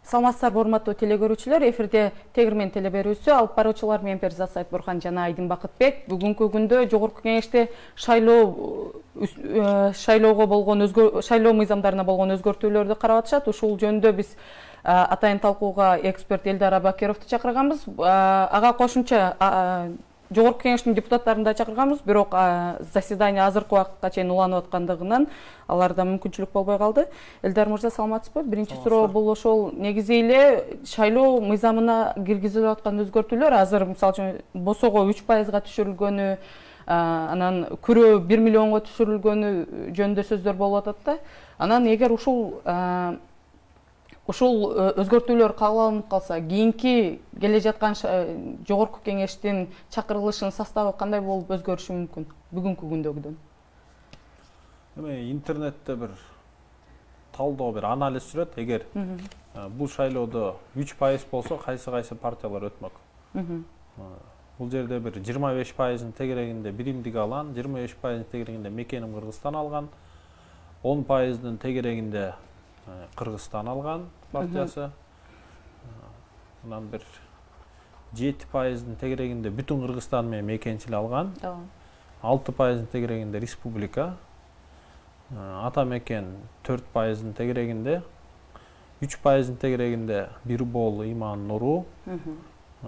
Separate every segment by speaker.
Speaker 1: Саламатсыздарбы, урматтуу теле көрүүчүлөр, эфирде Тегирмен теле берүүсү алып баруучулар менен Перизат Сайтбурхан жана Айдын Бакытбек. Бүгүнкү күндө жогорку кеңеште шайлоого болгон шайлоо мыйзамдарына болгон өзгөртүүлөрдү карап атышат. Ушул жөнүндө биз атайын талкууга эксперт Элдар Абакировду чакырганбыз. Ага кошумча жогорку кеңештин депутаттарын да чакырганбыз, бирок заседание азыркы убакытка чейин уланып аткандыгынан аларда мүмкүнчүлүк болбой калды. Элдар мырза, саламатсызбы? Биринчи суроо бул ошол негизи эле шайлоо мыйзамына киргизилип аткан өзгөртүүлөр азыр мисалы үчүн босого 3%га түшүрүлгөнү, анан күрөө 1 миллионго түшүрүлгөнү жөнүндө сөздөр болуп атат да. Анан эгер ушул өзгөртүүлөр кабыл алынып калса, кийинки келе жаткан жогорку кеңештин чакырылышынын составы кандай болуп өзгөрүшү мүмкүн бүгүнкү күндөгүдөн?
Speaker 2: Интернетте бир талдоо, бир анализ жүрөт. Эгер бул шайлоодо 3% болсо, кайсы партиялар өтмөк. Бул жерде бир 25%-ын тегерегинде биримдик алган, 25%-ын тегерегинде Мекеним Кыргызстан алган, 10%-ын тегерегинде Кыргызстан алган партиясы, анан бир 7%-ын тегерегинде бүтүн Кыргызстан менен мекенчил алган, 6%-ын тегерегинде республика, ата мекен 4%-ын тегерегинде, 3%-ын тегерегинде Бирбол, Иман, Нуру.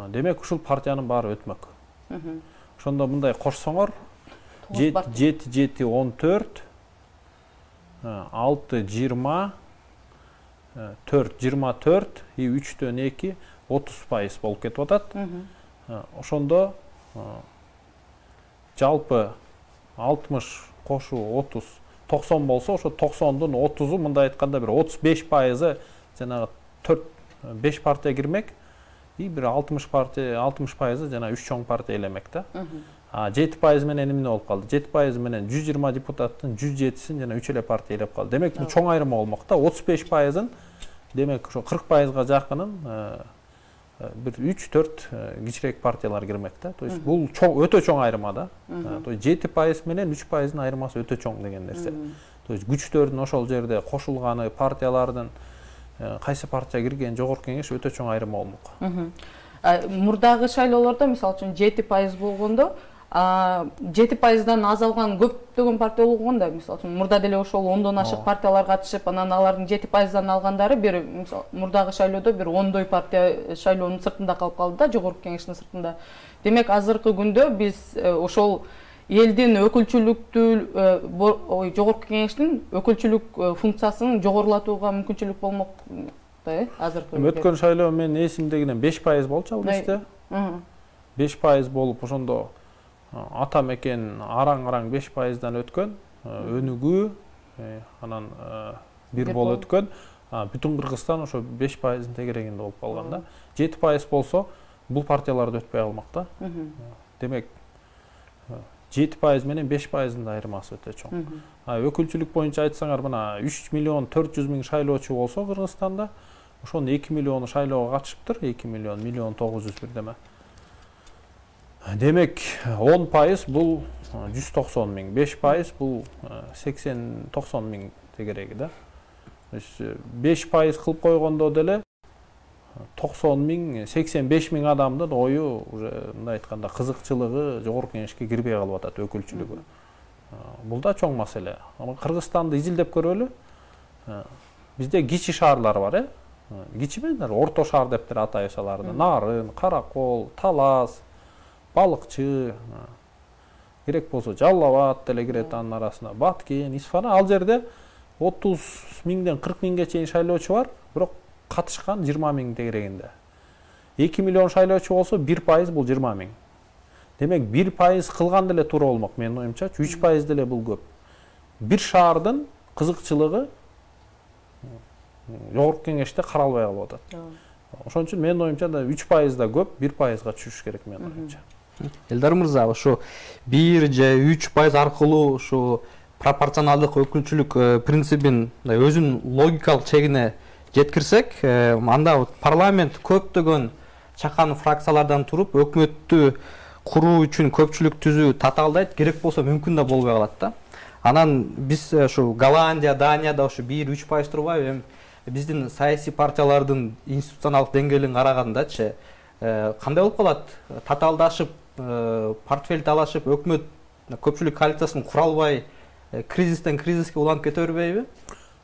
Speaker 2: Демек ушул партиянын баары өтмөк. Ошондо мындай кошсоңор 7-14, 6-20, 4-24 и 3-2 30% болуп кетип атат. Ошондо жалпы 60 кошу 30 90 болсо, ошо 90-дун 30-у мындай айтканда бир 35%-ы жанагы 4-5 партия кирмек, и бир 60% жана 3 чоң партия элемек да. 7% менен эмне болуп калды? 7% менен 120 депутаттын 107-син жана 3 эле партия элеп калды. Демек бул чоң айырма болмок да. 35%-ын демек ошо 40%-га жакынын бир 3-4 кичирээк партиялар кирмек да. То есть бул өтө чоң айырма да. То есть 7% менен 3%-ын айырмасы өтө чоң деген нерсе. То есть күчтөрдүн ошол жерде кошулганы, партиялардын кайсы партия кирген жогорку кеңеш өтө чоң айырма болмок.
Speaker 1: Мурдагы шайлоолордо мисалы үчүн 7% болгондо 7%-дан аз алган көптөгөн партия болгон да, мисалы үчүн мурда деле ошол 10дон ашык партиялар катышып, анан алардын 7%-дан алгандары бир мурдагы шайлоодо бир 10дой партия шайлоонун сыртында калып калды да, жогорку кеңештин сыртында. Демек азыркы күндө биз ошол элдин жогорку кеңештин өкүлчүлүк функциясын жогорулатууга мүмкүнчүлүк болмок да, азыркы.
Speaker 2: Өткөн шайлоо менин эсимдегинен 5% болчу ал кезде. 5% болуп, ошондо ата мекен араң 5%-дан өткөн, өнүгүү, анан Бирбол өткөн, бүтүн Кыргызстан ошо 5%-ын тегерегинде болуп калган да. 7% болсо, бул партиялар да өтпөй калмак да. Демек 7% менен 5%-ын айырмасы өтө чоң. Өкүлчүлүк боюнча айтсаңар, мына 3 миллион 400 миң шайлоочу болсо Кыргызстанда, ошонун 2 миллиону шайлоого катышыптыр, 2 миллион 900 бирдеме. Демек 10% бул 190 миң, 5% бул 80-90 миң тегереги да. 5% кылып койгондо деле 90 миң, 85 миң адамдын ою уже мындай айтканда кызыкчылыгы жогорку кеңешке кирбей калып атат, өкүлчүлүгү. Бул да чоң маселе. Кыргызстанды изилдеп көрөлү. Бизде кичи шаарлар бар, кичи менен орто шаар дептир атайбыз аларды. Нарын, Каракол, Талас, Балыкчы, керек болсо Жалал Абад деле кирет анын арасына, Баткен, Исфана. Ал жерде 30 миңден 40 миңге чейин шайлоочу бар, бирок катышкан 20 миң тегерегинде. 2 миллион шайлоочу болсо 1% бул 20 миң. Демек 1% кылган деле туура болмок менин оюмча, 3% деле бул көп. Бир шаардын кызыкчылыгы жогорку кеңеште каралбай калып атат. Ошон үчүн менин оюмча да 3% да көп, 1%га түшүш керек менин оюмча.
Speaker 3: Элдар мырза, ошо 1 же 3% аркылуу ушу пропорционалдык өкүлчүлүк принцибин өзүнүн логикалык чегине жеткирсек, анда парламент көптөгөн чакан фракциялардан туруп өкмөттү куруу үчүн көпчүлүк түзүү татаалдайт, керек болсо мүмкүн да болбой калат да. Анан биз ушу Голландия, Данияда ушу 1-3% турбайбы, биздин саясий партиялардын институционалдык деңгээлин карагандачы кандай болуп калат? Татаалдашып, портфель талашып, өкмөт көпчүлүк коалициясын кура албай, кризистен кризиске уланып кете бербейби?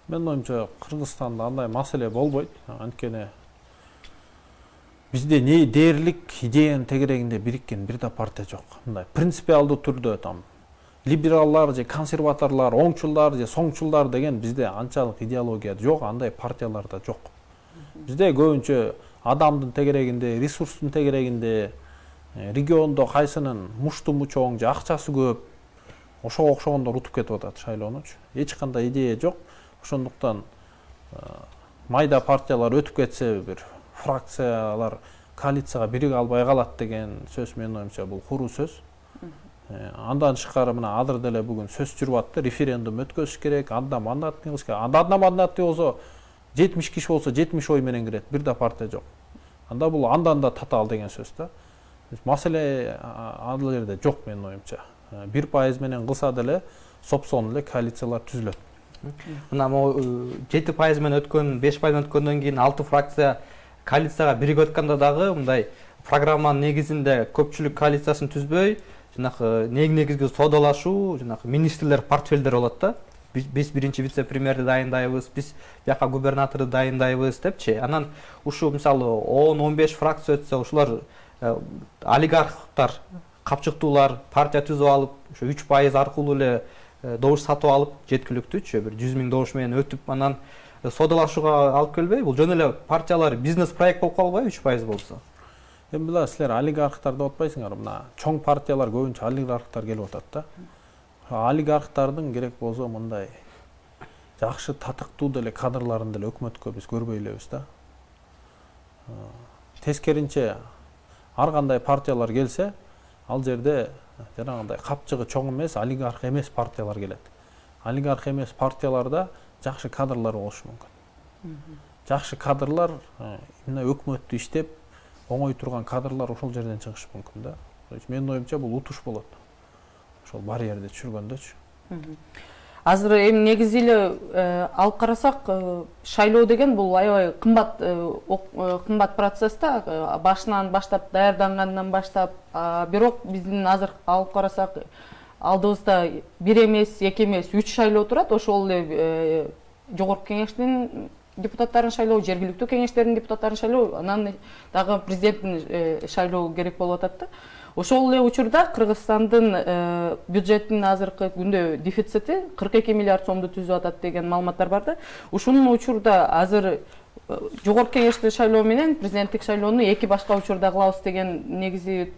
Speaker 2: Менин оюмча Кыргызстанда андай маселе болбойт. Анткени бизде не дээрлик идеянын тегерегинде бириккен бир да партия жок. Мындай принципиалдуу түрдө там либераллар же консерваторлор, оңчулдар же соңчулдар деген бизде анчалык идеология жок, андай партиялар да жок. Бизде көбүнчө адамдын тегерегинде, ресурстун тегерегинде, региондо кайсынын муштуму чоң же акчасы көп, ошого окшогондор утуп кетип атат шайлоонучу. Эч кандай идея жок. Ошондуктан майда партиялар өтүп кетсе, бир фракциялар коалицияга бириге албай калат деген сөз менин оюмча бул куруу сөз. Андан тышкары мына азыр деле бүгүн сөз жүрүп атты, референдум өткөзүш керек, анда мандат кылыш керек. Анда мандат болсо 70 киши болсо 70 ой менен кирет, бир да партия жок. Анда бул андан да татаал деген сөз да. Маселе ал жерде жок менин оюмча. 1% менен кылса деле сопсон эле коалициялар түзүлөт.
Speaker 3: Мына 7% менен өткөн, 5% менен өткөндөн кийин 6 фракция коалицияга биригип өткөндө дагы мындай программанын негизинде көпчүлүк коалициясын түзбөй, жанагы негизги соодалашуу, жанагы министрлер портфелдери болот да. Биз биринчи вице-премьерди дайындайбыз, биз бияка губернаторду дайындайбыз депчи. Анан ушу мисалы 10-15 фракция өтсө, ушулар олигархтар, капчыктуулар партия түзүп алып, ушу 3% аркылуу эле добуш сатып алып, жеткиликтүүчү бир 100 000 добуш менен өтүп, анан соодалашууга алып келбей, бул жөн эле партиялар бизнес проект болуп калбайбы 3% болсо?
Speaker 2: Эми биле силер олигархтар деп атпайсыңар, мына чоң партиялар көбүнчө олигархтар келип атат да. Олигархтардын керек болсо мындай жакшы татыктуу деле кадрларын деле өкмөткө биз көрбөй элебиз да. Тескеринче ар кандай партиялар келсе, ал жерде жанагындай капчыгы чоң эмес, олигарх эмес партиялар келет. Олигарх эмес партияларда жакшы кадрлар болушу мүмкүн. Жакшы кадрлар мына өкмөттү иштеп, оңой турган кадрлар ошол жерден чыгышы мүмкүн да. Менин оюмча бул утуш болот. Ошол барьерди түшүргөндөчү.
Speaker 1: Азыр эми негизи эле алып карасак, шайлоо деген бул аябай кымбат процесс да, башынан баштап, даярдангандан баштап, бирок биздин азыр алып карасак, алдыбызда 1 эмес, 2 эмес, 3 шайлоо турат. Ошол эле жогорку кеңештин депутаттарын шайлоо, жергиликтүү кеңештердин депутаттарын шайлоо, анан дагы президенттин шайлоо керек болуп атат да. Ошол эле учурда Кыргызстандын бюджеттин азыркы күндө дефицити 42 миллиард сомду түзүп атат деген маалыматтар бар да. Ушунун учурда азыр жогорку кеңештик шайлоо менен президенттик шайлоону эки башка учурда кылабыз деген негизи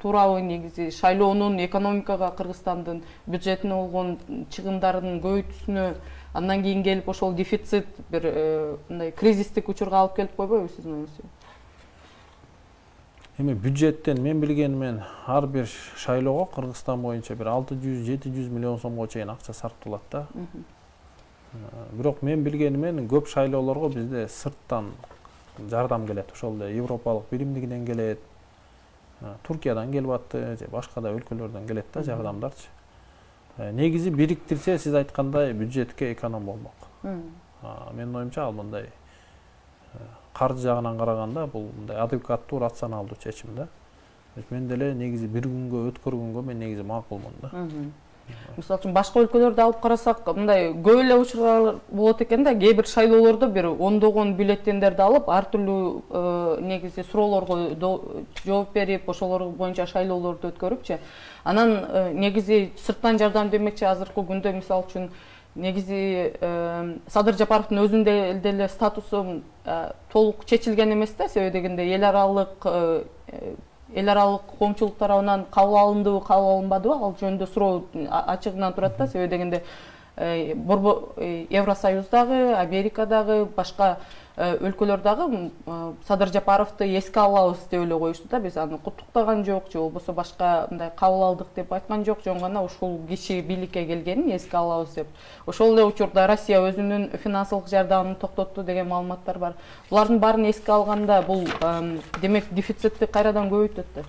Speaker 1: туурабы? Негизи шайлоонун экономикага, Кыргызстандын бюджетине болгон чыгымдарынын көбөйтүүсүнө, андан кийин келип ошол дефицит бир мындай кризистик учурга алып келип койбойбу сиздин оюңузча?
Speaker 2: Эми бюджеттен мен билгенимен ар бир шайлоого Кыргызстан боюнча бир 600-700 миллион сомго чейин акча сарпталат да. Бирок мен билгенимен көп шайлоолорго бизде сырттан жардам келет. Ошол эле Европалык биримдигинен келет, Туркиядан келип атты, же башка да өлкөлөрдөн келет да жардамдарчы. Негизи бириктирсе, сиз айткандай бюджетке эконом болмок. Менин оюмча ал мындай каржы жагынан караганда бул мындай адекваттуу, рационалдуу чечим да. Мен деле негизи бир күнгө өткөргөнгө мен негизи макулмун да.
Speaker 1: Мисалы үчүн башка өлкөлөрдү алып карасак, мындай көп эле учурлар болот экен да. Кээ бир шайлоолордо бир ондогон бюллетендерди алып, ар түрлүү негизи суроолорго жооп берип, ошолор боюнча шайлоолорду өткөрүпчү. Анан негизи сырттан жардам демекчи азыркы күндө мисалы үчүн негизи Садыр Жапаровдун өзүнүн деле статусу толук чечилген эмес да. Себеби дегенде эл аралык коомчулук тарабынан кабыл алындыбы, кабыл алынбадыбы, ал жөнүндө суроо ачыгынан турат да. Себеби дегенде Евросоюздагы, Америкадагы, башка өлкөлөрдөгү Садыр Жапаровду эске алабыз деп эле коюшту да. Биз аны куттуктаган жок, же болбосо башка мындай кабыл алдык деп айткан жок, жөн гана ушул киши бийликке келгенин эске алабыз деп. Ошол эле учурда Россия өзүнүн финансылык жардамын токтотту деген маалыматтар бар. Булардын баарын эске алганда бул демек дефицитти кайрадан көбөйтөт да.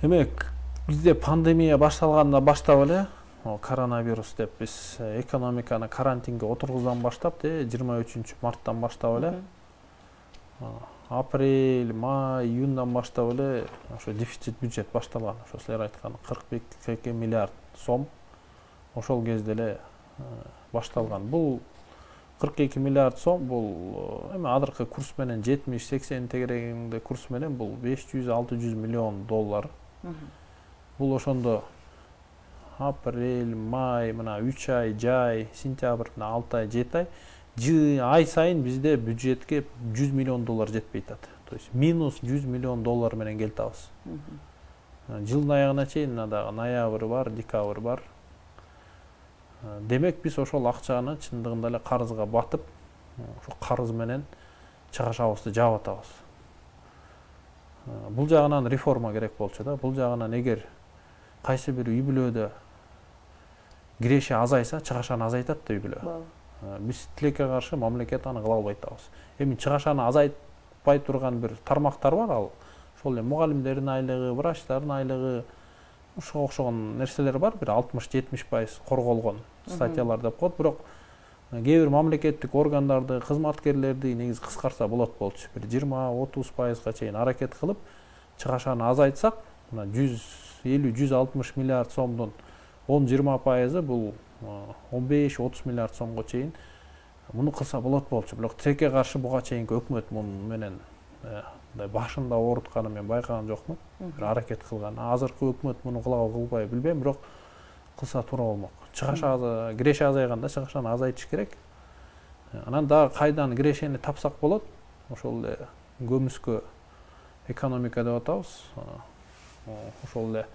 Speaker 2: Демек бизде пандемия башталганда баштап эле коронавирус деп биз экономиканы карантинге отургуздан баштап 23-марттан баштап эле апрель, май, июндан баштап эле ошо дефицит бюджет башталган. Ошо силер айткан 42 миллиард сом ошол кезде эле башталган. Бул 42 миллиард сом бул эми азыркы курс менен 70-80 тегерегинде курс менен бул 500-600 миллион доллар. Бул ошондо апрель, май, мына 3 ай, жай, сентябрь, 6 ай, 7 ай, ай сайын бизде бюджетке 100 миллион доллар жетпей атат. То есть минус 100 миллион доллар менен келтабыз. Жылдын аягына чейин дагы ноябрь бар, декабрь бар. Демек биз ошол акчаны чындыгында эле карызга батып, ошо карыз менен чыгашабызды жаап атабыз. Бул жагынан реформа керек болчу да. Бул жагынан эгер кайсы бир үй бүлөдө киреше азайса, чыгашаны азайтат да үй бүлө. Биз тилекке каршы мамлекет аны кыла албай атабыз. Эми чыгашаны азайтпай турган бир тармактар бар, ал ошол эле мугалимдердин айлыгы, врачтардын айлыгы, ошого окшогон нерселер бар, бир 60-70% корголгон статьялар деп коет. Бирок кээ бир мамлекеттик органдарды, кызматкерлерди негизи кыскартса болот болчу. Бир 20-30%га чейин аракет кылып, чыгашаны азайтсак, мына 150-160 миллиард сомдун 10-20% бул 15-30 миллиард сомго чейин муну кылса болот болчу. Бирок тилекке каршы буга чейинки өкмөт муну менен башында оорутканын мен байкаган жокмун. Бир аракет кылган. Азыркы өкмөт муну кылабы кылбайбы билбейм, бирок кылса туура болмок. Чыгаша киреше азайганда чыгашаны азайтыш керек. Анан дагы кайдан кирешени тапсак болот. Ошол эле көмүскө экономика деп атабыз. Ошол эле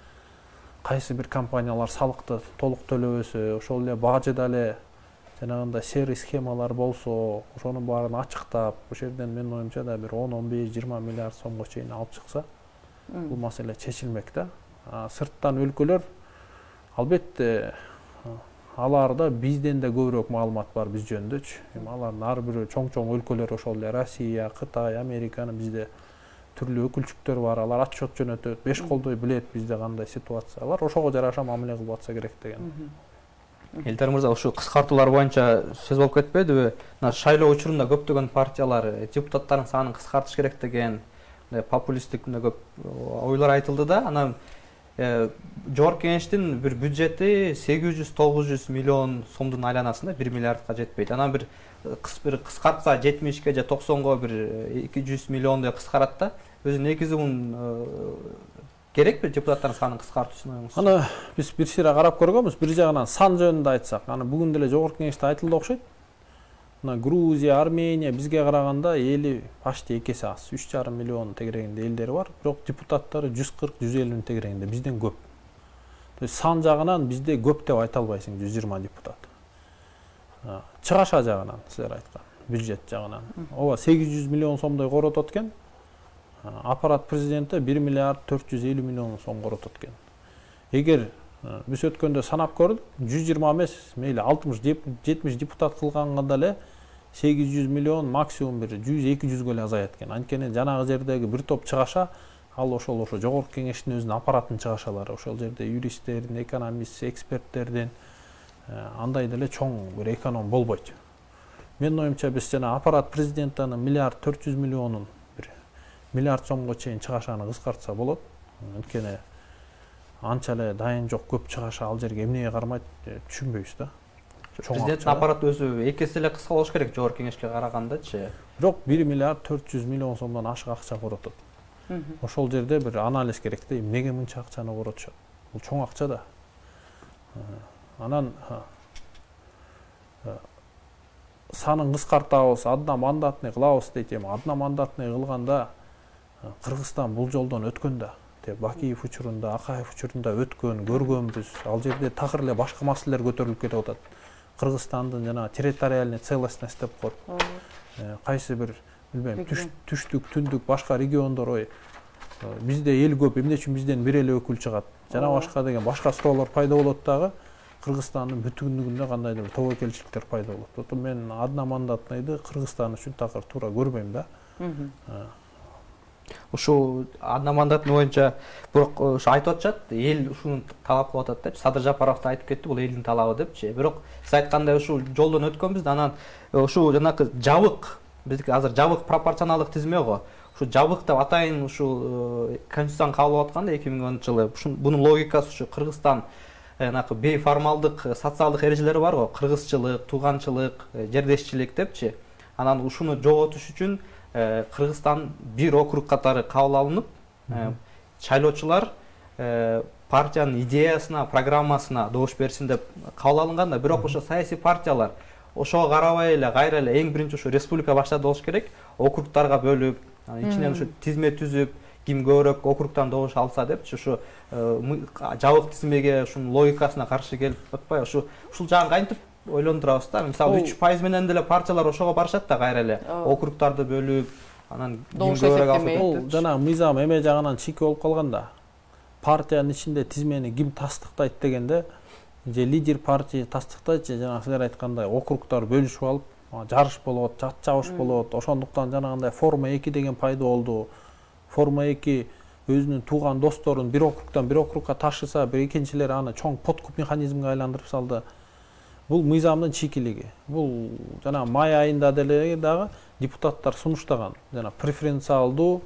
Speaker 2: кайсы бир компаниялар салыкты толук төлөбөсө, ошол эле бажыда эле жанагындай серый схемалар болсо, ошонун баарын ачыктап, ошол жерден менин оюмча да бир 10-15-20 миллиард сомго чейин алып чыкса, бул маселе чечилмек да. Сырттан өлкөлөр албетте аларда бизден да көбүрөөк маалымат бар биз жөнүндөчү. Эми алардын ар бир чоң өлкөлөр, ошол эле Россия, Кытай, Американы bizde түрлүү өкүлчүктөр бар, алар отчет жөнөтөт, беш колдой билет бизде кандай ситуация бар, ошого жараша мамиле кылып атса керек деген.
Speaker 3: Элдар мырза, ушу кыскартуулар боюнча сөз болуп кетпедиби? Мына шайлоо учурунда көптөгөн партиялар депутаттардын санын кыскартыш керек деген популисттик көп ойлор айтылды да. Анан Жогорку Кеңештин бир бюджети 800-900 миллион сомдун айланасында 1 миллиардка жетпейт. Анан бир кыскартса 70ке же 90го бир 200 миллиондой кыскарат да. Өзү негизи керекпи депутаттардын санын кыскартуусун оюңуз?
Speaker 2: Аны биз бир сыйра карап көргөнбүз. Бир жагынан сан жөнүндө айтсак, аны бүгүн деле Жогорку Кеңеште айтылды окшойт. Мына Грузия, Армения бизге караганда эли почти экесе аз. 3,5 миллион тегерегинде элдери бар, бирок депутаттары 140-150 тегерегинде, бизден көп. То есть сан жагынан бизде көп деп айта албайсың, 120 депутат. Чыгаша жагынан силер айткан, бюджет жагынан. Ооба 800 миллион сомдой коротот экен. Аппарат президенти 1 миллиард 450 миллион сом коротот экен. Эгер биз өткөндө санап көрдүк, 120 эмес, мейли 60-70 депутат кылганда эле 800 миллион максимум бир 100-200 эле азаят экен. Анткени жанагы жердеги бир топ чыгаша, ал ошо Жогорку Кеңештин өзүнүн аппаратын чыгашалар. Ошол жерде юристтердин, экономист, эксперттердин андай деле чоң бир эконом болбойт. Менин оюмча биз жана аппарат президентинин миллиард 400 миллионун бир миллиард сомго чейин чыгашаны кыскартса болот. Анткени анча эле дайын жок, көп чыгаша ал жерге эмнеге кармайт түшүнбөйбүз да.
Speaker 3: Президенттин аппараты өзү экесе эле кыска болуш керек Жогорку Кеңешке карагандачы.
Speaker 2: Бирок 1 миллиард 400 миллион сомдон ашык акча коротот. Ошол жерде бир анализ керек да, эмнеге мынча акчаны коротушат? Бул чоң акча да. Анан санын кыскартабыз, одномандатный кылабыз дейт. Эми одномандатный кылганда Кыргызстан бул жолдон өткөн да. Бакиев учурунда, Акаев учурунда өткөн, көргөнбүз. Ал жерде такыр эле башка маселелер көтөрүлүп кетип атат. Кыргызстандын жана территориальный целостность деп коет. Кайсы бир билбейм, түштүк, түндүк башка региондор бизде эл көп, эмне үчүн бизден бир эле өкүл чыгат? Жана башка деген башка суроолор пайда болот дагы. Кыргызстандын бүтүндүгүндө кандайдыр бир тобокелчиликтер пайда болот. Ото мен одномандатныйды Кыргызстан үчүн такыр туура көрбөйм да.
Speaker 3: ушу анда мандаттын боюнча бирок ушу айтып атышат, эл ушуну талап кылып атат деп. Садыр Жапаров да айтып кетти, бул элдин талабы депчи. Бирок сиз айткандай ушу жолдон өткөнбүз да, анан ушу жанакы жабык, биздики азыр жабык пропорционалдык тизме го. Ушу жабык деп атайын ушу конституцияны кабыл алып атканда 2010-жылы бунун логикасы ушу Кыргызстан жанакы бейформалдык социалдык эрежелери бар го, кыргызчылык, тууганчылык, жердешчилик депчи. Анан ушуну жоготуш үчүн Кыргызстан бир округ катары кабыл алынып, шайлоочулар партиянын идеясына, программасына добуш берсин деп кабыл алынган да, бирок ошо саясий партиялар ошого карабай эле кайра эле эң биринчи ушу республика баштады болуш керек, округдарга бөлүп, ичинен ушу тизме түзүп, ким көбүрөөк округтан добуш алса депчи, ушу жабык тизмеге ушунун логикасына каршы келип атпайбы? Ушул жагын кантип ойлондурабыз да? Мисалы 3% менен деле партиялар ошого барышат да, кайра эле округдарды бөлүп, анан ким көбүрөөк алса деп.
Speaker 2: Бул жанагы мыйзам эме жагынан чийки болуп калганда, партиянын ичинде тизмени ким тастыктайт дегенде, же лидер партия тастыктайт, же жанагы силер айткандай округдар бөлүшүп алып, жарыш болот, жат жабыш болот. Ошондуктан жанагындай форма 2 деген пайда болду. Форма 2 өзүнүн тууган досторун бир округдан бир округга ташыса, бир экинчилери аны чоң подкуп механизмге айландырып салды. Бул мыйзамдын чийкилиги. Бул жана май айында деле дагы депутаттар сунуштаган. Жана преференциалдуу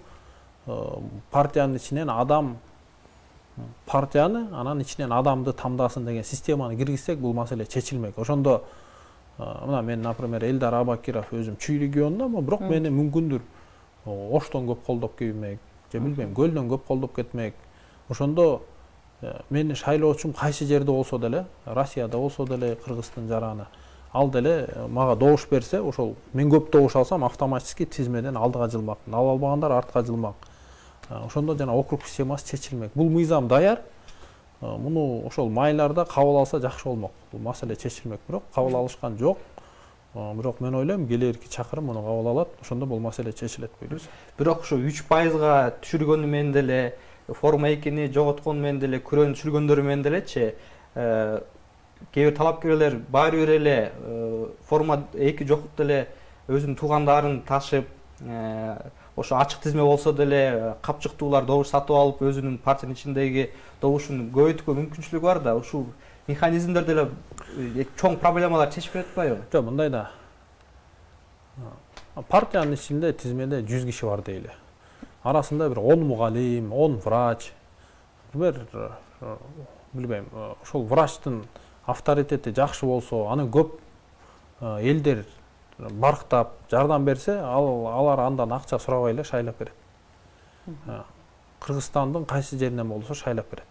Speaker 2: партиянын ичинен адам партияны, анан ичинен адамды тамдасын деген системаны киргизсек, бул маселе чечилмек. Ошондо мына мен, например, Элдар Абакиров өзүм Чүй регионунда, бирок мени мүмкүндүр Оштон көп колдоп келмек, же билбейм, Көлдөн көп колдоп кетмек. Ошондо мени шайлоочум кайсы жерде болсо деле, Россияда болсо деле, Кыргыздын жараны, ал деле мага добуш берсе, ошол мен көп добуш алсам, автоматически тизмеден алдыга жылмак, ала албагандар артка жылмак. Ошондо жана округ системасы чечилмек. Бул мыйзам даяр. Муну ошол майларда кабыл алса жакшы болмок. Бул маселе чечилмек, бирок кабыл алышкан жок. Бирок мен ойлойм, келерки чакырым муну кабыл алат, ошондо бул маселе чечилет дейбиз.
Speaker 3: Бирок ушу 3%га түшүргөнү менен деле, форма 2-ни жоготкон менен деле, күрөөнү түшүргөндөрү менен делечи, кээ бир талапкерлер баары бир эле форма 2 жокуп деле өзүнүн туугандарын ташып, ошо ачык тизме болсо деле капчыктуулар добуш сатып алып, өзүнүн партиянын ичиндеги добушун көбөйткөнгө мүмкүнчүлүгү бар да. Ушул механизмдер деле чоң проблемалар чечип берет атпайбы?
Speaker 2: Жок, мындай да. Партиянын ичинде тизмеде 100 киши бар дейли. Арасында бир 10 мугалим, 10 врач, бир билбейм, ошол врачтын авторитети жакшы болсо, аны көп элдер барктап жардам берсе, алар андан акча сурабай эле шайлап берет. Кыргызстандын кайсы жеринен болсо шайлап берет.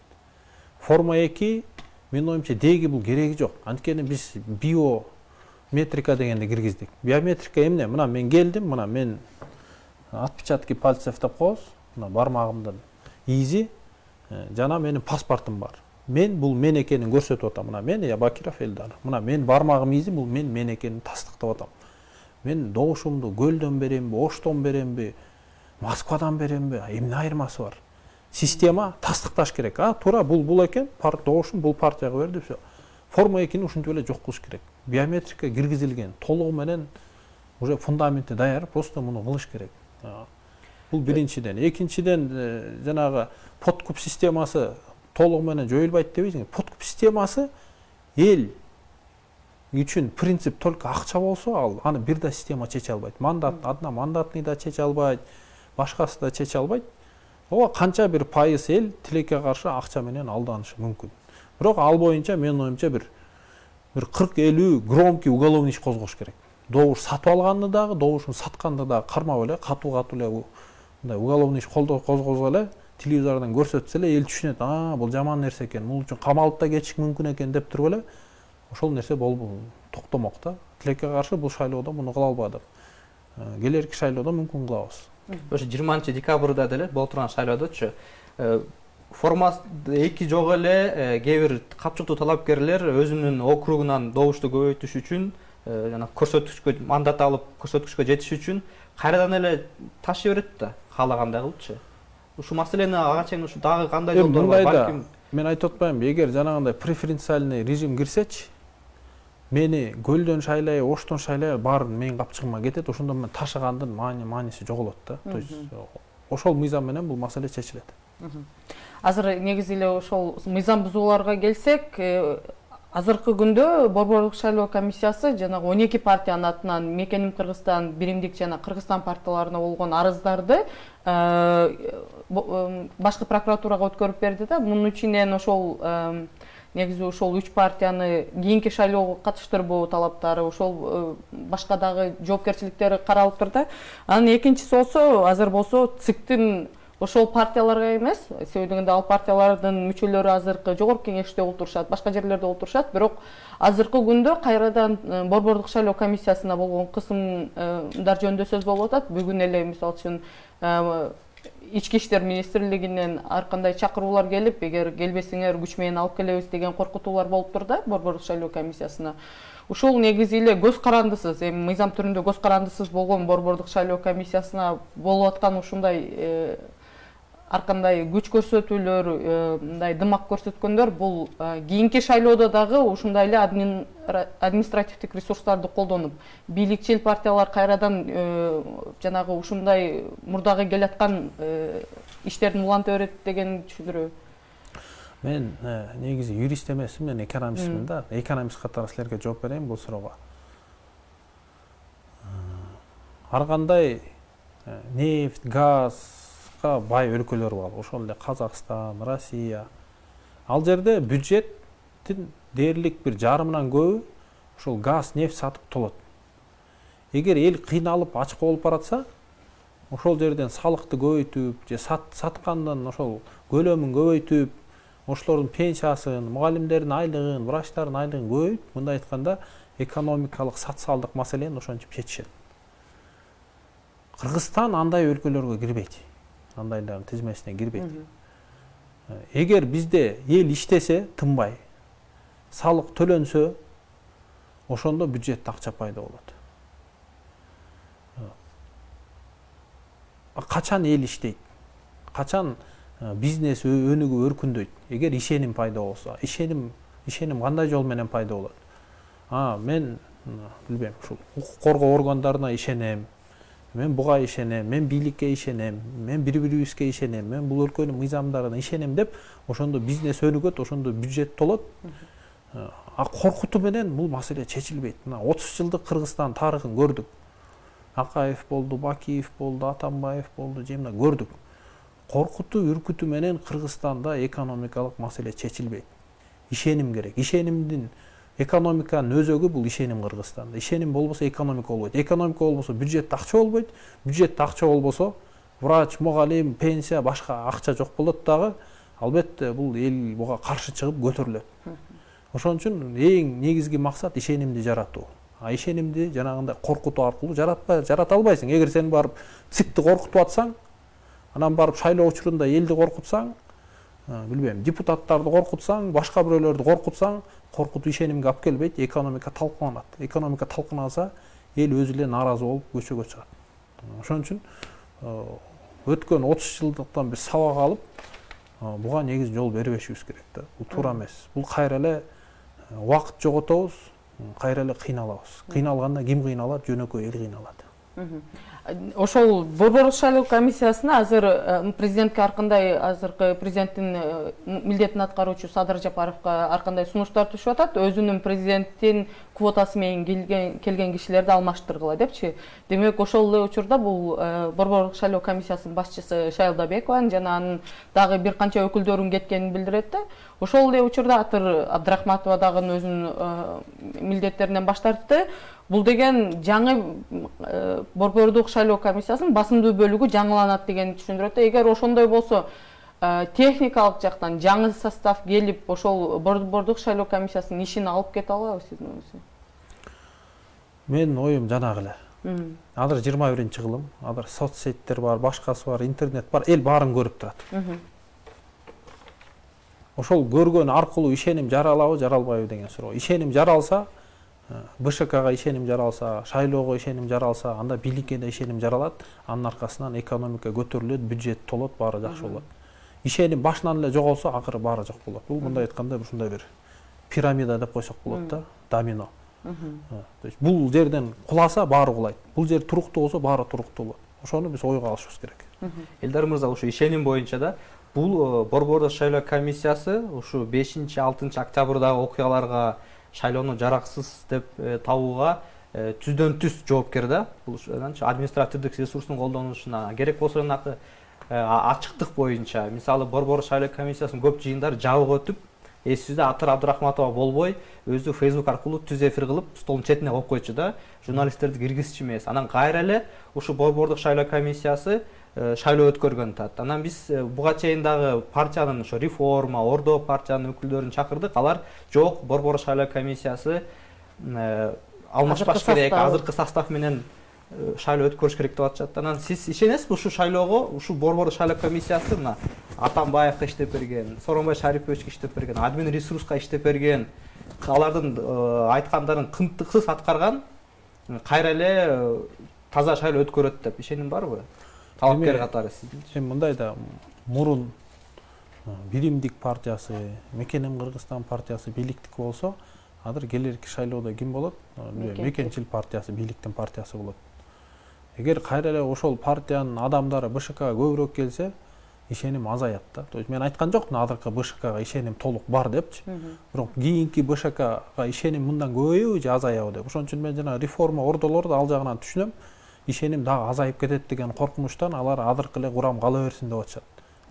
Speaker 2: Форма 2 менин оюмча деги бул кереги жок. Анткени биз биометрика дегенди киргиздик. Биометрика эмне? Мына мен келдим, мына мен отпечатки пальцев деп коебуз. Мына бармагымдын изи жана менин паспортум бар. Мен бул мен экенин көрсөтүп атам. Мына мен Абакиров Элдар. Мына мен бармагым изи, бул мен экенин тастыктап атам. Мен добушумду Көлдөн беремби, Оштон беремби, Москвадан беремби, эмне айырмасы бар? Система тастыкташ керек. Туура бул экен, добушум бул партияга берди, все. Форма 2-ни ушинтип эле жок кылыш керек. Биометрика киргизилген, толугу менен уже фундаменти даяр, просто муну кылыш керек. Бул биринчиден. Экинчиден, жанагы подкуп системасы толугу менен жоюлбайт дебейсиңби? Подкуп системасы эл үчүн принцип только акча болсо, ал аны бир да система чече албайт. Одна мандатный да чече албайт, башкасы да чече албайт. Ооба канча бир пайыз эл тилекке каршы акча менен алданышы мүмкүн. Бирок ал боюнча менин оюмча бир 40-50 громкий уголовный иш козгош керек. Добуш сатып алганды дагы, добушун сатканды дагы кармап эле, катуу эле мындай уголовный иш козгозго эле, телевизордон көрсөтсө эле эл түшүнөт, бул жаман нерсе экен, бул үчүн камалып да кетиш мүмкүн экен деп туруп эле, ошол нерсе болуп токтомок да. Тилекке каршы бул шайлоодо муну кыла албадык. Келерки шайлоодо мүмкүн кылабыз.
Speaker 3: Ошо 20-декабрда деле болуп турган шайлоодочу форма 2 жок эле кээ бир капчыктуу талапкерлер өзүнүн округунан добушту көбөйтүш үчүн, жана көрсөткүчкө мандат алып көрсөткүчкө жетиш үчүн кайрадан эле ташый берет да, каалагандай кылыпчы. Ушу маселени ага чейин ушу дагы кандай жолдор бар?
Speaker 2: Балким мен айтып атпаймынбы, эгер жанагындай преференциальный режим кирсечи, мени Көлдөн шайлай, Оштон шайлай, баарын менин капчыгыма кетет, ошондо мен ташыгандын мааниси жоголот да. То есть ошол мыйзам менен бул маселе чечилет.
Speaker 1: Азыр негизи эле ошол мыйзам бузууларга келсек, азыркы күндө Борбордук шайлоо комиссиясы жанагы 12 партиянын атынан Мекеним Кыргызстан, Биримдик жана Кыргызстан партияларына болгон арыздарды башкы прокуратурага өткөрүп берди да. Мунун ичинен ошол негизи ошол 3 партияны кийинки шайлоого катыштырбоо талаптары, ошол башка дагы жоопкерчиликтери каралыптыр да. Анын экинчиси болсо, азыр болсо ЦИКтин ошол партияларга эмес, себеби дегенде ал партиялардын мүчөлөрү азыркы жогорку кеңеште отурушат, башка жерлерде отурушат, бирок азыркы күндө кайрадан Борбордук шайлоо комиссиясына болгон кысымдар жөнүндө сөз болуп атат. Бүгүн эле мисалы үчүн Ички иштер министрлигинен ар кандай чакыруулар келип, эгер келбесиңер күч менен алып келебиз деген коркутуулар болуптур да Борбордук шайлоо комиссиясына. Ушул негизи эле көз карандысыз, эми мыйзам түрүндө көз карандысыз болгон Борбордук шайлоо комиссиясына болуп аткан ушундай ар кандай күч көрсөтүүлөр, мындай дымак көрсөткөндөр бул кийинки шайлоодо дагы ушундай эле административдик ресурстарды колдонуп, бийликчил партиялар кайрадан жанагы ушундай мурдагы келаткан иштерин уланта берет деген түшүндүрүү.
Speaker 2: Мен негизи юрист эмесмин, мен экономистмин да. Экономист катары силерге жооп берейин бул суроого. Ар кандай нефть, газ бай өлкөлөр бар. Ошол эле Казакстан, Россия. Ал жерде бюджеттин дээрлик бир жарымынан көбү ошол газ, нефть сатып толот. Эгер эл кыйналып ачка болуп баратса, ошол жерден салыкты көбөйтүп, же саткандан ошол көлөмүн көбөйтүп, ошолордун пенсиясын, мугалимдердин айлыгын, врачтардын айлыгын көбөйтүп, мындай айтканда экономикалык, социалдык маселени ошентип чечишет. Кыргызстан андай өлкөлөргө кирбейт. Андайлардын тизмесине кирбейт. Эгер бизде эл иштесе, тынбай, салык төлөнсө, ошондо бюджетте акча пайда болот. Качан эл иштейт? Качан бизнес өнүгүп өркүндөйт? Эгер ишеним пайда болсо, ишеним кандай жол менен пайда болот? Мен билбейм, ушул укук коргоо органдарына ишенем. Мен буга ишенем, мен бийликке ишенем, мен бири-бирибизге ишенем, мен бул өлкөнүн мыйзамдарына ишенем деп, ошондо бизнес өнүгөт, ошондо бюджет толот. Коркутуу менен бул маселе чечилбейт. 30 жылдык Кыргызстан тарыхын көрдүк. Акаев болду, Бакиев болду, Атамбаев болду, жемна көрдүк. Коркутуу, үркүтүү менен Кыргызстанда экономикалык маселе чечилбейт. Ишеним керек. Ишенимдин экономиканын өзөгү бул ишеним Кыргызстанда. Ишеним болбосо экономика болбойт. Экономика болбосо бюджетте акча болбойт. Бюджетте акча болбосо врач, мугалим, пенсия, башка акча жок болот дагы. Албетте бул эл буга каршы чыгып көтөрүлөт. Ошон үчүн эң негизги максат ишенимди жаратуу. Ишенимди жанагындай коркутуу аркылуу жарата албайсың. Эгер сен барып ЦИКти коркутуп атсаң, анан барып шайлоо учурунда элди коркутсаң, билбейм, депутаттарды коркутсаң, башка бирөөлөрдү коркутсаң, коркутуу ишенимге алып келбейт, экономика талкаланат. Экономика талкаланса, эл өзү эле нааразы болуп көчөгө чыгат. Ошон үчүн өткөн 30 жылдыктан биз сабак алып, буга негиз жол бербешибиз керек да. Бул туура эмес. Бул кайра эле убакыт жоготобуз, кайра эле кыйналабыз. Кыйналганда ким кыйналат? Жөнөкөй эл кыйналат.
Speaker 1: Ошол Борбордук шайлоо комиссиясына азыр президентке ар кандай азыркы президенттин милдетин аткаруучу Садыр Жапаровго ар кандай сунуштар түшүп атат, өзүнүн президенттин квотасы менен келген кишилерди алмаштыргыла депчи. Демек ошол эле учурда бул Борбордук шайлоо комиссиясынын башчысы Шайлдабекованын жана анын дагы бир канча өкүлдөрүнүн кеткенин билдирет да. Ошол эле учурда Атыр Абдрахматова дагы өзүнүн милдеттеринен баш тартты. Бул деген жаңы Борбордук шайлоо комиссиясынын басымдуу бөлүгү жаңыланат деген түшүндүрөт. Эгер ошондой болсо, техникалык жактан жаңы состав келип, ошол Борбордук шайлоо комиссиясынын ишин алып кете алабы сиздин оюңузча?
Speaker 2: Менин оюм жанагы эле. Азыр 21-кылым, азыр соцсеттер бар, башкасы бар, интернет бар, эл баарын көрүп турат. Ошол көргөн аркылуу ишеним жаралабы, жаралбайбы деген суроо. Ишеним жаралса, БШКга ишеним жаралса, шайлоого ишеним жаралса, анда бийликке да ишеним жаралат, анын аркасынан экономика көтөрүлөт, бюджет толот, баары жакшы болот. Ишеним башынан эле жоголсо, акыры баары жок болот. Бул мындай айтканда ушундай бир пирамида деп койсок болот да, домино. То есть бул жерден куласа баары кулайт. Бул жер туруктуу болсо, баары туруктуу болот. Ошону биз ойго алышыбыз керек.
Speaker 3: Элдар мырза, ушу ишеним боюнча да бул Борбордук шайлоо комиссиясы ушу 5-6 октябрдагы окуяларга шайлоону жараксыз деп табууга түздөн түз жоопкер да. Бул административдик ресурстун колдонулушуна керек болсо ачыктык боюнча мисалы Борбордук шайлоо комиссиясынын көп жыйындары жабык өтүп, эсибизде Атыр Абдрахматова болбой өзү Facebook аркылуу түз эфир кылып столдун четине коюп койчу да, журналисттерди киргизчү эмес. Анан кайра эле ушу Борбордук шайлоо комиссиясы шайлоо өткөргөн атат. Анан биз буга чейин дагы партиянын ошо реформа, Ордо партиянын өкүлдөрүн чакырдык. Алар жок, Борбордук шайлоо комиссиясы алмашпаш керек, азыркы состав менен шайлоо өткөрүш керек деп атышат. Анан сиз ишенесизби ушу шайлоого, ушу Борбордук шайлоо комиссиясы мына Атамбаевка иштеп берген, Сооронбай Шариповичке иштеп берген, админ ресурска иштеп берген, алардын айткандарын кынтыксыз аткарган, кайра эле таза шайлоо өткөрөт деп ишеним барбы? Талапкер катары сиздин.
Speaker 2: Мындай да мурун Биримдик партиясы, Мекенем Кыргызстан партиясы бийликтик болсо, азыр келерки шайлоодо ким болот? Мекенчил партиясы бийликтин партиясы болот. Эгер кайра эле ошол партиянын адамдары БШКга көбүрөөк келсе, ишеним азаят да. То есть мен айткан жокмун азыркы БШКга ишеним толук бар депчи. Бирок кийинки БШКга ишеним мындан көбөйөбү же азаябы деп. Ошон үчүн мен жана реформа ордолорду ал жагынан түшүнөм. Ишеним дагы азайып кетет деген коркунучтан алар азыркы эле курам кала берсин деп атышат.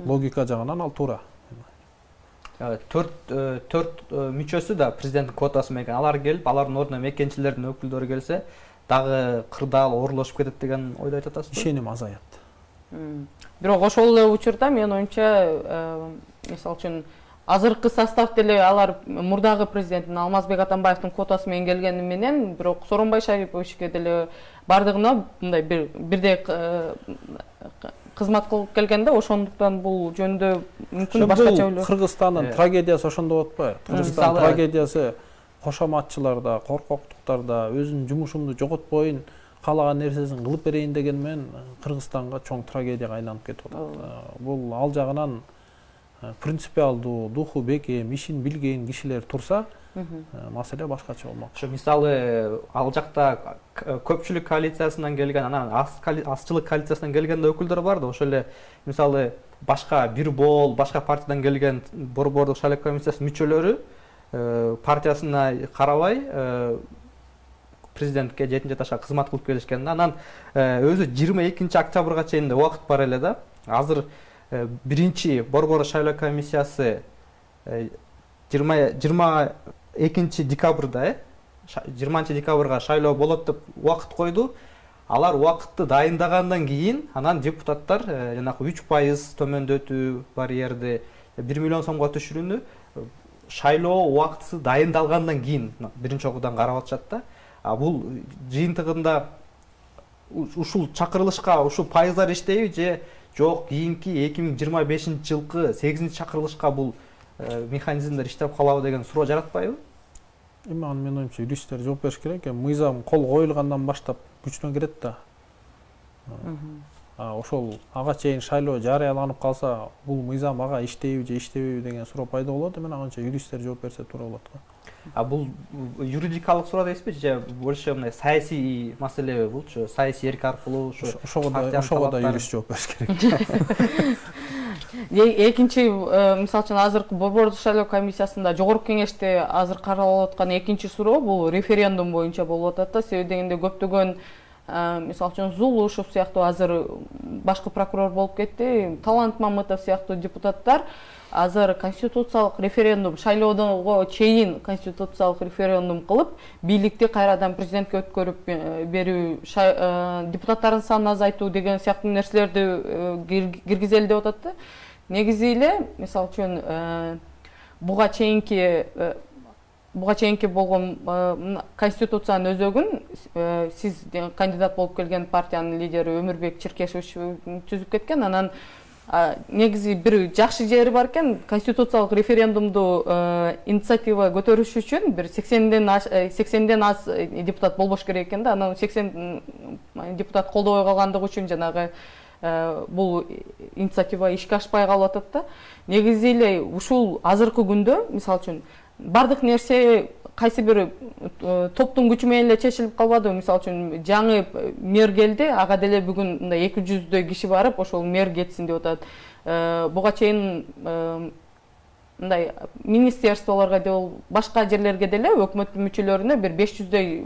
Speaker 2: Логика жагынан ал туура.
Speaker 3: Төрт мүчөсү да президенттин квотасы менен алар келип, алардын ордуна мекенчилердин өкүлдөрү келсе, дагы кырдаал оорулашып кетет деген ойду айтып атасызбы?
Speaker 2: Ишеним азаят.
Speaker 1: Бирок ошол эле учурда мен оюмча, мисалы үчүн азыркы состав деле алар мурдагы президенттин Алмазбек Атамбаевдин квотасы менен келгени менен, бирок Сооронбай Шариповичке деле бардыгына мындай бирдей кызмат кылып келгенде, ошондуктан бул жөнүндө мүмкүн башкача ойлоо.
Speaker 2: Кыргызстандын трагедиясы ошондо болуп атпайбы? Кыргызстан трагедиясы кошоматчыларда, коркоктуктарда өзүнүн жумушумду жоготпойн, каалаган нерсесин кылып берейин деген менен Кыргызстанга чоң трагедияга айланып кетип атат. Бул ал жагынан принципиалдуу, духу бекем, ишин билген кишилер турса, маселе башкача болмок.
Speaker 3: Ошо мисалы ал жакта көпчүлүк коалициясынан келген, анан азчылык коалициясынан келген да өкүлдөр бар да, ошол эле мисалы башка бир бол, башка партиядан келген Борбордук шайлоо комиссиясынын мүчөлөрү партиясына карабай президентке 7 этажга кызмат кылып келишкен. Анан өзү 22 октябрга чейин да убакыт бар эле да. Азыр биринчи Борбордук шайлоо комиссиясы 22 декабрда 20 декабрга шайлоо болот деп убакыт койду. Алар убакытты дайындагандан кийин анан депутаттар жанагы 3% төмөндөтүү барьерди 1 миллион сомго түшүрүүнү шайлоо убактысы дайындалгандан кийин биринчи окуудан карап атышат да. Бул жыйынтыгында ушул чакырылышка ушул пайыздар иштейби же жок, кийинки 2025-жылкы 8-чакырылышка бул механизмдер иштеп калабы деген суроо жаратпайбы?
Speaker 2: Эми мен оюмча юристтер жооп бериш керек. Мыйзам кол коюлгандан баштап күчүнө кирет да. Ошол ага чейин шайлоо жарыяланып калса, бул мыйзам ага иштейби же иштебейби деген суроо пайда болот. Мен аганча юристтер жооп берсе туура болот го.
Speaker 3: Бул юридикалык суроо дейсизби же больше мындай саясий маселеби булчу? Саясий эрк аркылуу
Speaker 2: ошого да юрист жооп бериш керек.
Speaker 1: Экинчи, мисалы үчүн азыркы Борбордук шайлоо комиссиясында жогорку кеңеште азыр каралып аткан экинчи суроо бул референдум боюнча болуп атат да. Себеби дегенде көптөгөн мисалы үчүн Зулушев сыяктуу азыр башкы прокурор болуп кетти, Талант Мамытов сыяктуу депутаттар азыр конституциялык референдум, шайлоого чейин конституциялык референдум кылып, бийликти кайрадан президентке өткөрүп берүү, депутаттардын санын азайтуу деген сыяктуу нерселерди киргизели деп атат да. Негизи эле, мисалы үчүн буга чейинки болгон конституциянын өзөгүн сиз кандидат болуп келген партиянын лидери Өмүрбек Черкешевич түзүп кеткен. Анан негизи бир жакшы жери бар экен, конституциялык референдумду инициатива көтөрүш үчүн бир 80ден аз депутат болбош керек экен да. Анан 80 депутат колдобой калгандыгы үчүн жанагы бул инициатива ишке ашпай калып атат да. Негизи эле ушул азыркы күндө мисалы үчүн бардык нерсе кайсы бир топтун күчү менен эле чечилип калбадыбы. Мисалы үчүн жаңы мэр келди, ага деле бүгүн мындай 200дөй киши барып ошол мэр кетсин деп атат. Буга чейин мындай министерстволорго же башка жерлерге деле өкмөттүн мүчөлөрүнө бир 500дөй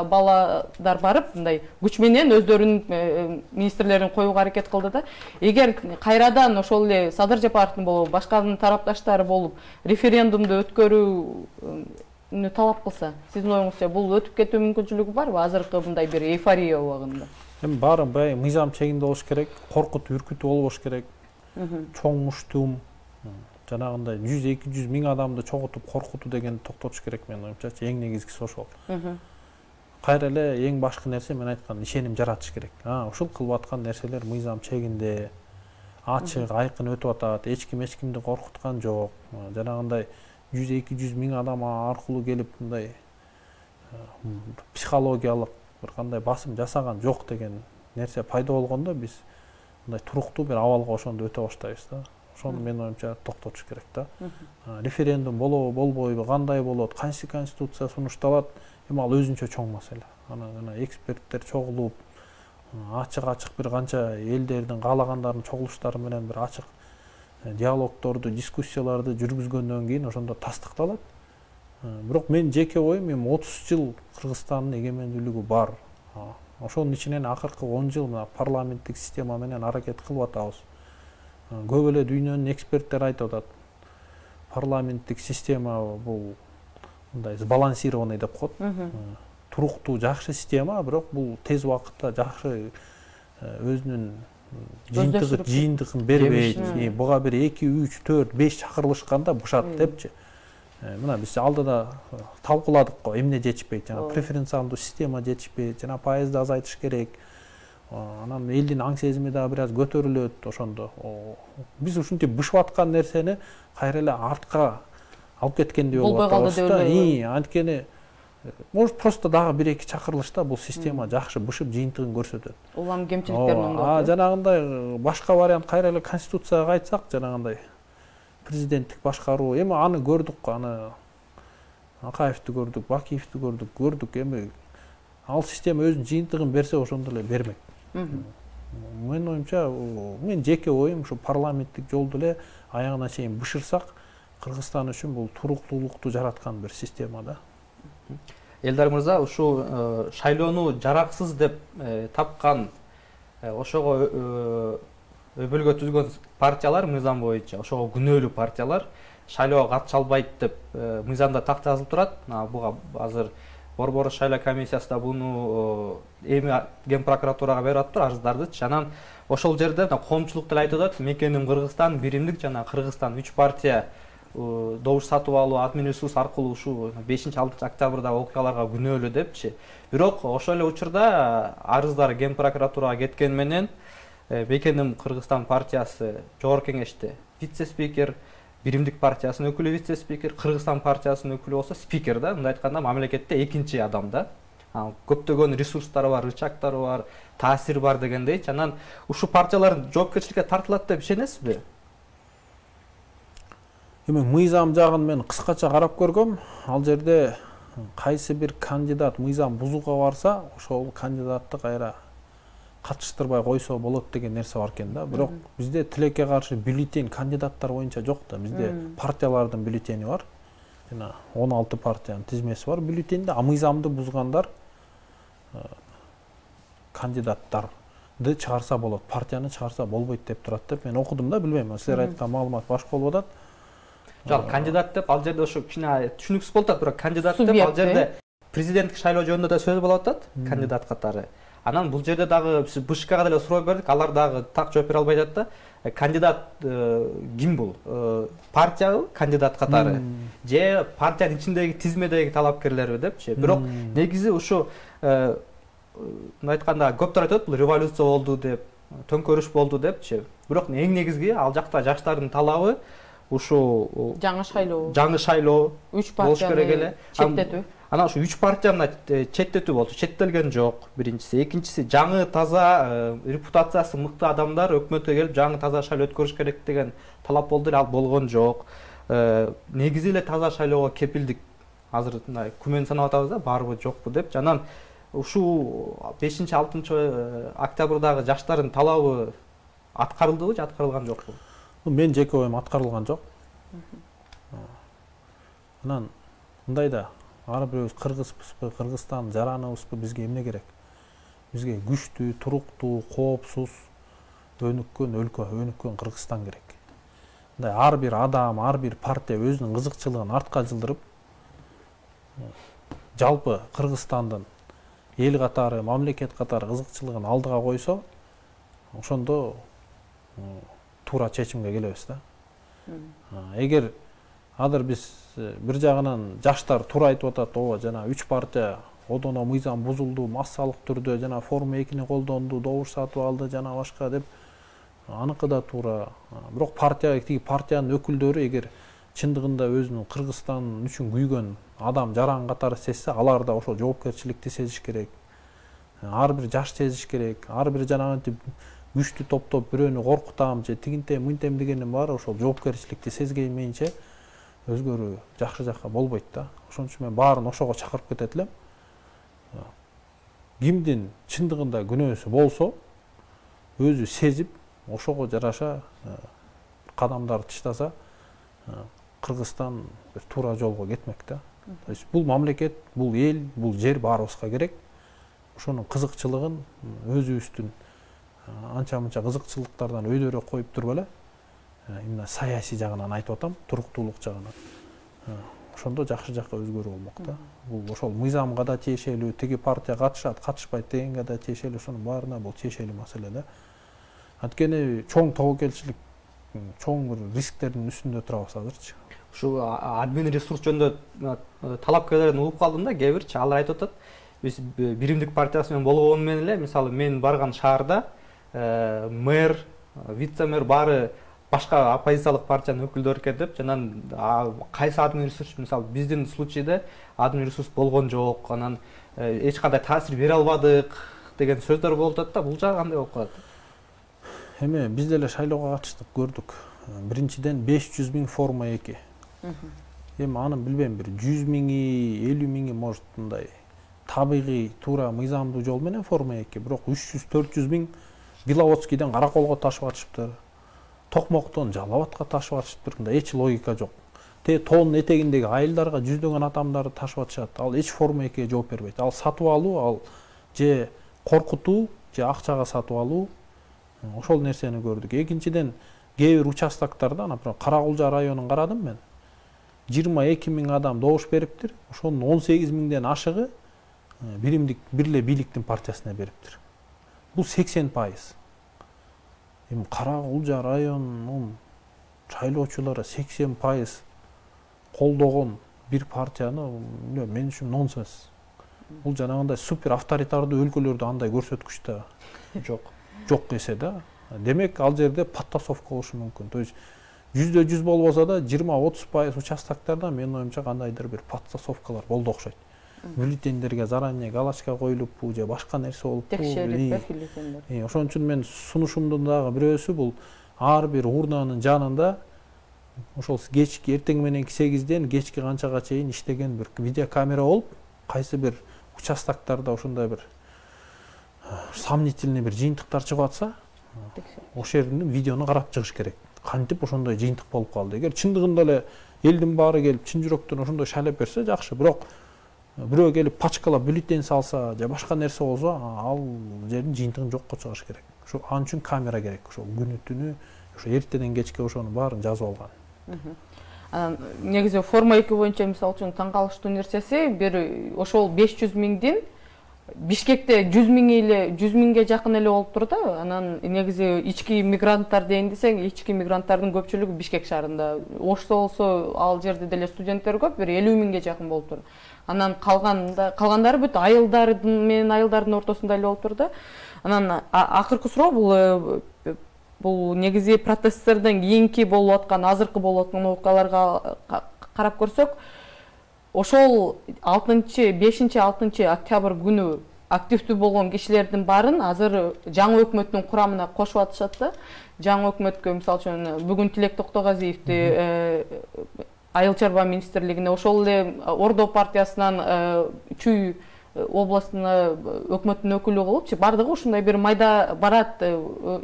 Speaker 1: баладар барып мындай күч менен өздөрүнүн министрлерин коюуга аракет кылды да. Эгер кайрадан ошол эле Садыр Жапаровдун болуп, башканын тарапташтары болуп референдумду өткөрүүнү талап кылса, сиздин оюңузча бул өтүп кетүү мүмкүнчүлүгү барбы азыркы мындай бир эйфория убагында?
Speaker 2: Эми баары бай мыйзам чегинде болуш керек, коркутуу, үркүтүү болбош керек. Чоң муштум жанагындай 100-200 миң адамды чогултуп коркутуу дегенди токтотуш керек менин оюмча. Эң негизгиси ошол. Кайра эле эң башкы нерсе мен айткан ишеним жаратыш керек. Ушул кылып аткан нерселер мыйзам чегинде, ачык, айкын өтүп атат. Эч кимди коркуткан жок. Жанагындай 100-200 миң адам аркылуу келип мындай психологиялык бир кандай басым жасаган жок деген нерсе пайда болгондо биз мындай туруктуу бир абалга ошондо өтө баштайбыз да. Ошону менин оюмча токтотуш керек да. Референдум болобу, болбойбу, кандай болот, кайсы конституция сунушталат, эми ал өзүнчө чоң маселе. Ана эксперттер чогулуп, ачык бир канча элдердин каалагандардын чогулуштары менен бир ачык диалогдорду, дискуссияларды жүргүзгөндөн кийин ошондо тастыкталат. Бирок мен жеке оюм, эми 30 жыл Кыргызстандын эгемендүүлүгү бар. Ошонун ичинен акыркы 10 жыл мына парламенттик система менен аракет кылып атабыз. Көп эле дүйнөнүн эксперттери айтып атат. Парламенттик система бул мындай сбалансированный деп коет. Туруктуу, жакшы система, бирок бул тез убакытта жакшы өзүнүн жыйынтыгын бербейт. Буга бир 2, 3, 4, 5 чакырылышканда бушат депчи. Мына биз алдыда талкууладык го, эмне жетишпейт, жана преференциалдуу система жетишпейт, жана пайызды азайтыш керек. Анан элдин аң сезими да бир аз көтөрүлөт ошондо. Биз ушинтип бышып аткан нерсени кайра эле артка алып кеткендей болуп атабыз да. Анткени может просто дагы 1-2 чакырылышта бул система жакшы бышып жыйынтыгын көрсөтөт.
Speaker 1: Улам кемчиликтерин оңдоп.
Speaker 2: Жанагындай башка вариант кайра эле конституцияга кайтсак, жанагындай президенттик башкаруу, эми аны көрдүк, аны Акаевди көрдүк, Бакиевди көрдүк, эми ал система өзүнүн жыйынтыгын берсе ошондо эле бермек. Менин оюмча, мен жеке оюм ушу парламенттик жолду эле аягына чейин бышырсак, Кыргызстан үчүн бул туруктуулукту жараткан бир система да.
Speaker 3: Элдар мырза, ушу шайлоону жараксыз деп тапкан ошого өбөлгө түзгөн партиялар мыйзам боюнча, ошого күнөөлүү партиялар шайлоого катыша албайт деп мыйзамда так жазылып турат. Буга азыр Борбор шайлоо комиссиясы да буну эми Ген прокуратурага берип атыптыр арыздарды. Анан ошол жерде коомчулук деле айтып атат, Мекеним Кыргызстан, биримдик жана Кыргызстан 3 партия добуш сатып алуу, админресурс аркылуу ушу 5-6 октябрда окуяларга күнөөлүү депчи. Бирок ошол эле учурда арыздар Ген прокуратурага кеткен менен Мекеним Кыргызстан партиясы жогорку кеңеште вице-спикер, Биримдик партиясынын өкүлү вице-спикер, Кыргызстан партиясынын өкүлү болсо спикер да, мындай айтканда мамлекетте экинчи адам да. Көптөгөн ресурстары бар, рычагтары бар, таасири бар дегендей. Анан ушу партиялар жоопкерчиликке тартылат деп ишенесизби?
Speaker 2: Эми мыйзам жагын мен кыскача карап көргөм. Ал жерде кайсы бир кандидат мыйзам бузууга барса, ошол кандидатты кайра катыштырбай койсо болот деген нерсе бар экен да. Бирок бизде тилекке каршы бюллетень кандидаттар боюнча жок да. Бизде партиялардын бюллетени бар. Жана 16 партиянын тизмеси бар бюллетенде, а мыйзамды бузгандар кандидаттарды чыгарса болот, партияны чыгарса болбойт деп турат деп мен окудум да, билбейм. Силер айткан маалымат башка болуп атат.
Speaker 3: Жок, кандидат деп ал жерде ошо кичине түшүнүксүз болуп атат, бирок кандидат деп ал жерде президенттик шайлоо жөнүндө да сөз болуп атат, кандидат катары. Анан бул жерде дагы биз БШКга деле суроо бердик, алар дагы так жооп бере албай жатат да. Кандидат ким бул? Партиябы кандидат катары же партиянын ичиндеги тизмедеги талапкерлерби депчи. Бирок негизи ушу мындай айтканда көптөр айтат, бул революция болду деп, төңкөрүш болду депчи. Бирок эң негизги ал жакта жаштардын талабы ушу
Speaker 1: жаңы
Speaker 3: шайлоо
Speaker 1: 3 партияны четтетүү.
Speaker 3: Анан ушу 3 партияны четтетүү болчу. Четтелген жок, биринчиси. Экинчиси, жаңы таза репутациясы мыкты адамдар өкмөткө келип жаңы таза шайлоо өткөрүш керек деген талап болду, ал болгон жок. Негизи эле таза шайлоого кепилдик азыр мындай күмөн санап атабыз да, барбы жокпу деп. Жанан ушул 5-6 октябрдагы жаштардын талабы аткарылдыбы же аткарылган жокпу?
Speaker 2: Мен жеке оюм аткарылган жок. Анан мындай да, ар бирөөбүз кыргызбызбы, Кыргызстан жараныбызбы, бизге эмне керек? Бизге күчтүү, туруктуу, коопсуз, өнүккөн өлкө, өнүккөн Кыргызстан керек. Мындай ар бир адам, ар бир партия өзүнүн кызыкчылыгын артка жылдырып, жалпы Кыргызстандын эл катары, мамлекет катары кызыкчылыгын алдыга койсо, ошондо туура чечимге келебиз да. Эгер азыр биз бир жагынан жаштар туура айтып атат, ооба жана 3 партия одоно мыйзам бузулду, массалык түрдө жана форма 2-ни колдонду, добуш сатып алды жана башка деп, аныкы да туура. Бирок тиги партиянын өкүлдөрү эгер чындыгында өзүнүн Кыргызстан үчүн күйгөн адам жаран катары сезсе, алар да ошол жоопкерчиликти сезиш керек. Ар бир жаш сезиш керек. Ар бир жанагынтип күчтүү топтоп бирөөнү коркутам же тигинтем мынтем дегендин баары ошол жоопкерчиликти сезгеймейинче өзгөрүү жакшы жакка болбойт да. Ошон үчүн мен баарын ошого чакырып кетет элем. Кимдин чындыгында күнөөсү болсо, өзү сезип, ошого жараша кадамдар таштаса, Кыргызстан бир туура жолго кетмек да. То есть бул мамлекет, бул эл, бул жер баарыбызга керек. Ошонун кызыкчылыгын өзүбүздүн анча-мынча кызыкчылыктардан өйдөрөөк коюп туруп эле, именно саясий жагынан айтып атам, туруктуулук жагынан. Ошондо жакшы жакка өзгөрүү болмок да. Бул ошол мыйзамга да тиешелүү, тиги партия катышат, катышпайт дегенге да тиешелүү, ошонун баарына бул тиешелүү маселе да. Анткени чоң тобокелчилик, чоң бир рисктердин үстүндө турабыз азырчы.
Speaker 3: Ушу админ ресурс жөнүндө талапкерлерден угуп калдым да, кээ бирчи алар айтып атат. Биз биримдик партиясы менен болгону менен эле, мисалы мен барган шаарда мэр, вице-мэр баары башка оппозициялык партиянын өкүлдөрү экен деп, жанан кайсы админ ресурс, мисалы биздин случайда админ ресурс болгон жок, анан эч кандай таасир бере албадык деген сөздөр болуп атат да, бул жагы кандай болуп калат?
Speaker 2: Эми биз деле шайлоого катыштык, көрдүк. Биринчиден 500 000 форма 2. Эми аны билбейм, бир 100 000, 50 000 может мындай табигый туура мыйзамдуу жол менен форма 2, бирок 300-400 000 Беловодскийден Караколго ташып атышыптыр. Токмоктон Жалал-Абадка ташып атышыптыр. Мында эч логика жок. Тоонун этегиндеги айылдарга жүздөгөн адамдарды ташып атышат. Ал эч форма 2 жооп бербейт. Ал сатып алуу, ал же коркутуу, же акчага сатып алуу. Ошол нерсени көрдүк. Экинчиден, кээ бир участоктарда, например, Каракулжа районун карадым мен. 22 000 адам добуш бериптир. Ошонун 18 000ден ашыгы бирле бийликтин партиясына бериптир. Бул 80%. Эми Каракулжа районунун шайлоочулары 80% колдогон бир партияны мен үчүн нонсенс. Бул жанагындай супер авторитардуу өлкөлөрдө андай көрсөткүч да жок эсе да. Демек ал жерде подтасовка болушу мүмкүн. То есть 100% болбосо да 20-30% участоктарда менин оюмча кандайдыр бир подтасовкалар болду окшойт. Бюллетендерге заранее галочка коюлуппу же башка нерсе болуппу.
Speaker 1: Текшерилип бюллетендер.
Speaker 2: Ошон үчүн мен сунушумдун дагы бирөөсү бул ар бир урнанын жанында ошол кечки эртең мененки 8ден кечки канчага чейин иштеген бир видеокамера болуп, кайсы бир участоктарда ошондой бир сомнительный бир жыйынтыктар чыгып атса, ошол жердин видеону карап чыгыш керек. Кантип ошондой жыйынтык болуп калды? Эгер чындыгында эле элдин баары келип чын жүрөктөн ошондой шайлап берсе жакшы, бирок бирөө келип пачкалап бюллетень салса же башка нерсе болсо, ал жердин жыйынтыгын жокко чыгарыш керек. Ошо ал үчүн камера керек. Ошо күнү түнү, ошо эртеден кечке ошонун баарын жазып алган.
Speaker 1: Негизи форма 2 боюнча мисалы үчүн таң калыштуу нерсеси, бир ошол 500 000дин Бишкекте 100 000ге жакын эле болуп тур да. Анан негизи ички мигранттар дейин десең, ички мигранттардын көпчүлүгү Бишкек шаарында. Ошто болсо ал жерде деле студенттер көп, бир 50 000ге жакын болуп тур. Анан калгандары бүт айылдардын ортосунда эле болуп тур да. Анан акыркы суроо бул негизи протесттерден кийинки болуп аткан, азыркы болуп аткан окуяларга карап көрсөк, ошол 5-6 октябрь күнү активдүү болгон кишилердин баарын азыр жаңы өкмөттүн курамына кошуп атышат да. Жаңы өкмөткө мисалы үчүн бүгүн Тилек Токтогазиевди айыл чарба министрлигине, ошол эле Ордо партиясынан Чүй областына өкмөттүн өкүлү кылыпчы, бардыгы ушундай бир майда барат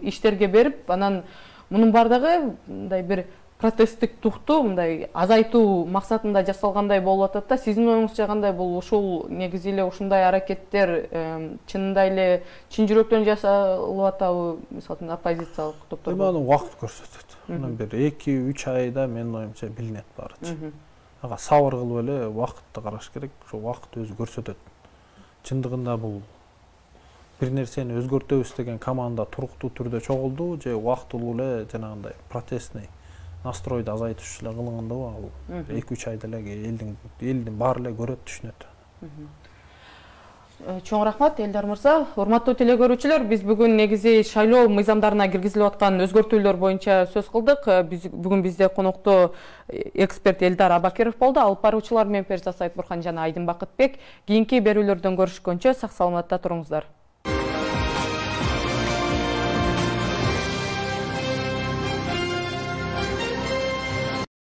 Speaker 1: иштерге берип, анан мунун бардыгы мындай бир протесттик тухту мындай азайтуу максатында жасалгандай болуп атат да. Сиздин оюңузча кандай? Бул ушул негизи эле ушундай аракеттер чынында эле чын жүрөктөн жасалып атабы, мисалы оппозициялык топтор?
Speaker 2: Эми аны убакыт көрсөтөт. Анан бир 2-3 айда менин оюмча билинет баары. Ага сабыр кылып эле убакытты караш керек. Ошо убакыт өзү көрсөтөт. Чындыгында бул бир нерсени өзгөртөбүз деген команда туруктуу түрдө чогулду же убактылуу эле жанагындай протестный настройду азайтыш эле кылынгандабы? Ал 2-3 айда эле элдин баары эле көрөт, түшүнөт.
Speaker 1: Чоң рахмат Элдар мырза. Урматтуу телекөрүүчүлөр, биз бүгүн негизи шайлоо мыйзамдарына киргизилип аткан өзгөртүүлөр боюнча сөз кылдык. Бүгүн бизде конокто эксперт Элдар Абакиров болду. Алып баруучулар мен Периза Сайытбурхан жана Айдын Бакытбек. Кийинки берүүлөрдөн көрүшкөнчө сак саламатта туруңуздар.